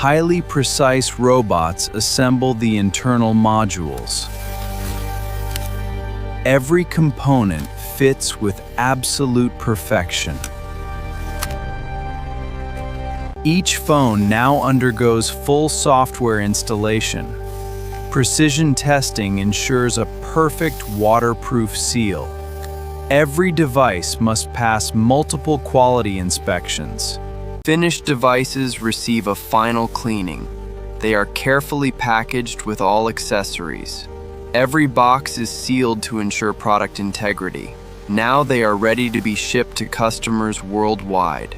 highly precise robots assemble the internal modules. Every component fits with absolute perfection. Each phone now undergoes full software installation. Precision testing ensures a perfect waterproof seal. Every device must pass multiple quality inspections. Finished devices receive a final cleaning. They are carefully packaged with all accessories. Every box is sealed to ensure product integrity. Now they are ready to be shipped to customers worldwide.